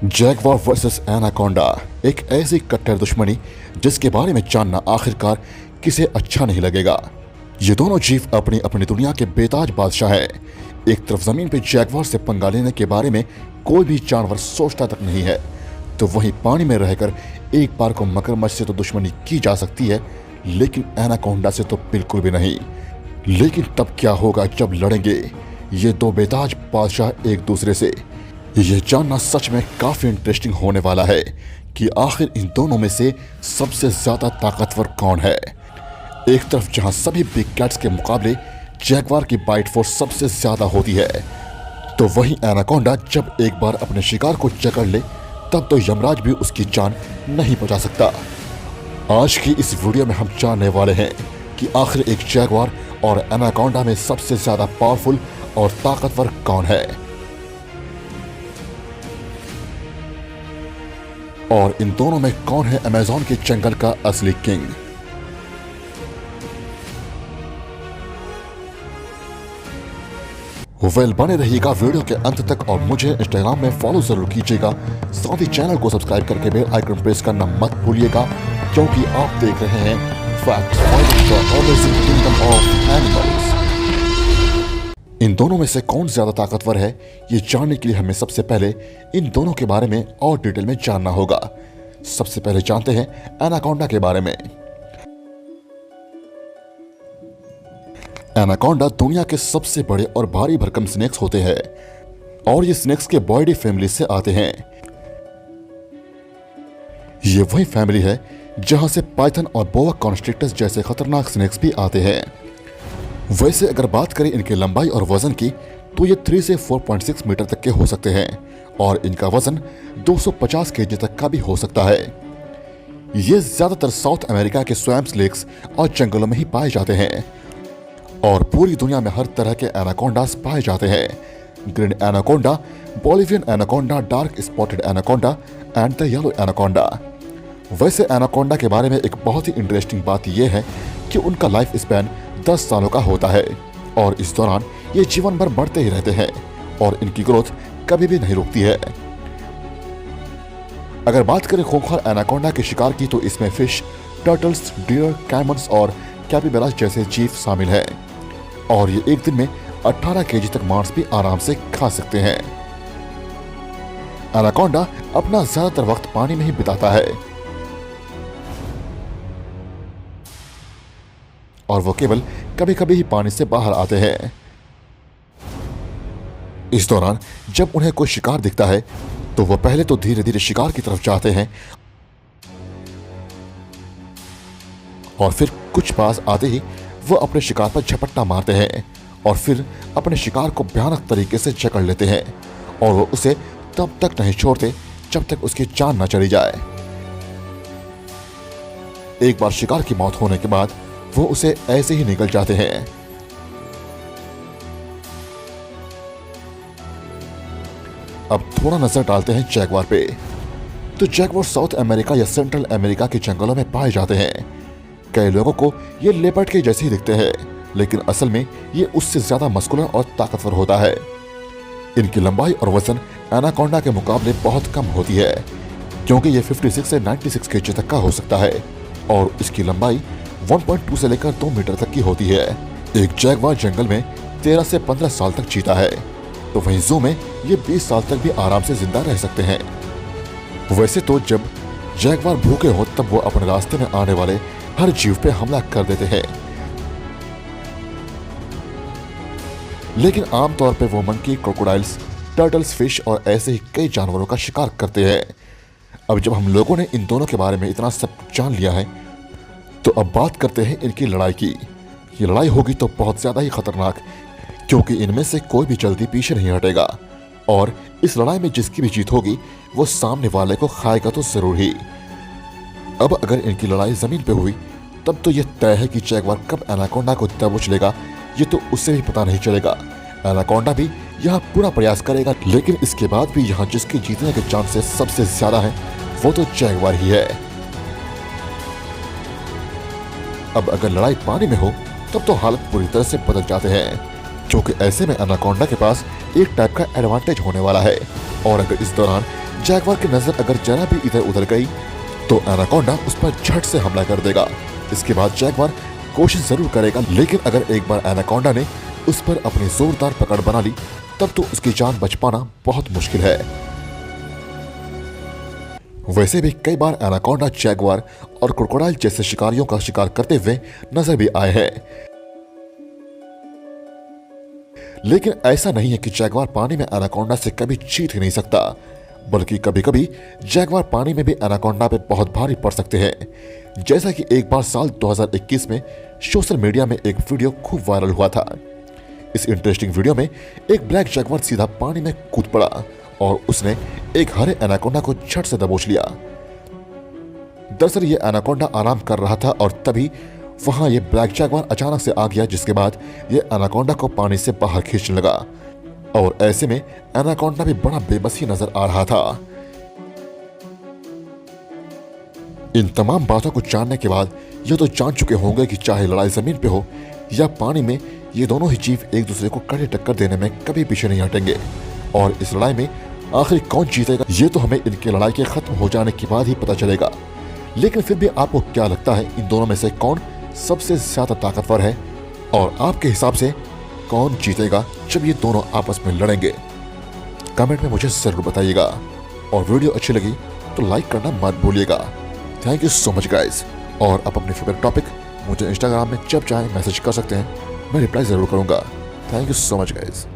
Jaguar versus anaconda, एक ऐसी कट्टर दुश्मनी जिसके बारे में जानना आखिरकार किसे अच्छा नहीं लगेगा। ये दोनों जीव अपनी अपनी दुनिया के बेताज बादशाह हैं। एक तरफ जमीन पे जैगवार से पंगा लेने के बारे में कोई भी जानवर सोचता तक नहीं है, तो वहीं पानी में रहकर एक बार को मगरमच्छ से तो दुश्मनी की जा सकती है, लेकिन एनाकोंडा से तो बिल्कुल भी नहीं। लेकिन तब क्या होगा जब लड़ेंगे ये दो बेताज बादशाह एक दूसरे से? यह जानना सच में काफी इंटरेस्टिंग होने वाला है कि आखिर इन दोनों में से सबसे ज्यादा ताकतवर कौन है। एक तरफ जहां सभी बिग कैट्स के मुकाबले जैगवार की बाइट फोर्स सबसे ज्यादा होती है, तो वहीं एनाकोंडा जब एक बार अपने शिकार को जकड़ ले तब तो यमराज भी उसकी जान नहीं बचा सकता। आज की इस वीडियो में हम जानने वाले हैं कि आखिर एक जैगवार और एनाकोंडा में सबसे ज्यादा पावरफुल और ताकतवर कौन है, और इन दोनों में कौन है अमेज़न के जंगल का असली किंग। बने रहिएगा वीडियो के अंत तक और मुझे इंस्टाग्राम में फॉलो जरूर कीजिएगा। साथ ही चैनल को सब्सक्राइब करके बेल आइकन प्रेस करना मत भूलिएगा, क्योंकि आप देख रहे हैं facts the amazing kingdom of animals. इन दोनों में से कौन ज्यादा ताकतवर है, ये जानने के लिए हमें सबसे पहले इन दोनों के बारे में और डिटेल में जानना होगा। सबसे पहले जानते हैं एनाकोंडा के बारे में। एनाकोंडा दुनिया के सबसे बड़े और भारी भरकम स्नेक्स होते हैं, और ये स्नेक्स के बॉयडी फैमिली से आते हैं। ये वही फैमिली है जहां से पाइथन और बोआ कॉन्स्ट्रिक्टर्स जैसे खतरनाक स्नेक्स भी आते हैं। वैसे अगर बात करें इनकी लंबाई और वजन की, तो ये 3 से 4.6 मीटर तक के हो सकते हैं, और इनका वजन 250 केजी तक का भी हो सकता है। ये ज्यादातर साउथ अमेरिका के स्वैम्प्स, लेक्स और जंगलों में ही पाए जाते हैं, और पूरी दुनिया में हर तरह के एनाकोंडास पाए जाते हैं। Green anaconda, Bolivian anaconda, dark spotted anaconda and the yellow anaconda. वैसे एनाकोंडा के बारे में एक बहुत ही इंटरेस्टिंग बात यह है कि उनका लाइफ स्पैन 10 सालों का होता है, और इस दौरान ये जीवन भर बढ़ते ही रहते हैं, और इनकी ग्रोथ कभी भी नहीं रुकती है। अगर बात करें खूंखार एनाकोंडा के शिकार की, तो इसमें फिश, टर्टल्स, डियर, कैमन्स और कैपिबैरास जैसे जीव शामिल हैं, और ये एक दिन में 18 केजी तक मांस भी आराम से खा सकते हैं। एनाकोंडा अपना ज्यादातर वक्त पानी में ही बिताता है, और वो केवल कभी कभी ही पानी से बाहर आते हैं। इस दौरान जब उन्हें कोई शिकार दिखता है, तो वो पहले तो धीरे धीरे शिकार की तरफ जाते हैं, और फिर कुछ पास आते ही वो अपने शिकार पर झपट्टा मारते हैं, और फिर अपने शिकार को भयानक तरीके से जकड़ लेते हैं, और वो उसे तब तक नहीं छोड़ते जब तक उसकी जान न चली जाए। एक बार शिकार की मौत होने के बाद वो उसे ऐसे ही निकल जाते हैं। अब थोड़ा नजर डालते हैं जैगवार पे। तो जैगवार साउथ अमेरिका या सेंट्रल अमेरिका के जंगलों में पाए जाते हैं। कई लोगों को ये लेपर्ड के जैसे ही दिखते हैं, लेकिन असल में ये उससे ज्यादा मस्कुलर और ताकतवर होता है। इनकी लंबाई और वजन एनाकोंडा के मुकाबले बहुत कम होती है, क्योंकि ये 56 से 96 केजी तक का हो सकता है, और इसकी लंबाई 1.2 से लेकर 2 मीटर तक की होती है। एक जैगवार जंगल में 13 से 15 साल तक जीता है, तो वहीं जू में ये 20 साल तक भी आराम से जिंदा रह सकते हैं। वैसे तो जब जैगवार भूखे हो तब वो अपने रास्ते में आने वाले हर जीव पे हमला कर देते हैं, लेकिन आमतौर पे वो मंकी, क्रोकोडाइल्स, टर्टल्स, फिश और ऐसे ही कई जानवरों का शिकार करते हैं। अब जब हम लोगों ने इन दोनों के बारे में इतना सब जान लिया है, तो अब बात करते हैं इनकी लड़ाई की। ये लड़ाई होगी तो बहुत ज्यादा ही खतरनाक, क्योंकि इनमें से कोई भी जल्दी पीछे नहीं हटेगा, और इस लड़ाई में जिसकी भी जीत होगी वो सामने वाले को खाएगा तो जरूर ही। अब अगर इनकी लड़ाई जमीन पे हुई, तब तो यह तय है कि जैगवार कब एनाकोंडा को दबोच लेगा, ये तो उससे भी पता नहीं चलेगा। एनाकोंडा भी यहाँ पूरा प्रयास करेगा, लेकिन इसके बाद भी यहाँ जिसके जीतने के चांसेस सबसे ज्यादा है वो तो जैगवार ही है। अब अगर लड़ाई पानी में हो तब तो हालत पूरी तरह से बदल जाते हैं, क्योंकि ऐसे में एनाकोंडा के पास एक टाइप का एडवांटेज होने वाला है, और अगर इस दौरान जैगवार की नजर अगर जरा भी इधर उधर गई तो एनाकोंडा उस पर झट से हमला कर देगा। इसके बाद जैगवार कोशिश जरूर करेगा, लेकिन अगर एक बार एनाकोंडा ने उस पर अपनी जोरदार पकड़ बना ली तब तो उसकी जान बच पाना बहुत मुश्किल है। वैसे भी कई बार एनाकोंडा जैगवार और क्रोकोडाइल जैसे शिकारियों का शिकार करते हुए नजर भी आए हैं, लेकिन ऐसा नहीं है कि जैगवार पानी में एनाकोंडा से कभी जीत ही नहीं सकता, बल्कि कभी कभी जैगवार पानी में भी एनाकोंडा पे बहुत भारी पड़ सकते हैं। जैसा कि एक बार साल 2021 में सोशल मीडिया में एक वीडियो खूब वायरल हुआ था। इस इंटरेस्टिंग वीडियो में एक ब्लैक जैगवार सीधा पानी में कूद पड़ा और उसने एक हरे एनाकोंडा को झट से दबोच लिया। दरअसल ये एनाकोंडा आराम कर रहा था और तभी वहां ये ब्लैक जैगवार अचानक से आ गया, जिसके बाद ये एनाकोंडा को पानी से बाहर खींचने लगा और ऐसे में एनाकोंडा भी बड़ा बेबस ही नजर आ रहा था। इन तमाम बातों को जानने के बाद ये तो जान चुके होंगे कि चाहे लड़ाई जमीन पे हो या पानी में, ये दोनों ही जीव एक दूसरे को कड़ी टक्कर देने में कभी पीछे नहीं हटेंगे। और इस लड़ाई में आखिर कौन जीतेगा ये तो हमें इनकी लड़ाई के खत्म हो जाने के बाद ही पता चलेगा। लेकिन फिर भी आपको क्या लगता है, इन दोनों में से कौन सबसे ज्यादा ताकतवर है और आपके हिसाब से कौन जीतेगा जब ये दोनों आपस में लड़ेंगे? कमेंट में मुझे जरूर बताइएगा और वीडियो अच्छी लगी तो लाइक करना मत भूलिएगा। Thank you so much guys. और आप अपने फेवरेट टॉपिक मुझे इंस्टाग्राम में जब चाहे मैसेज कर सकते हैं, मैं रिप्लाई जरूर करूंगा। Thank you so much guys.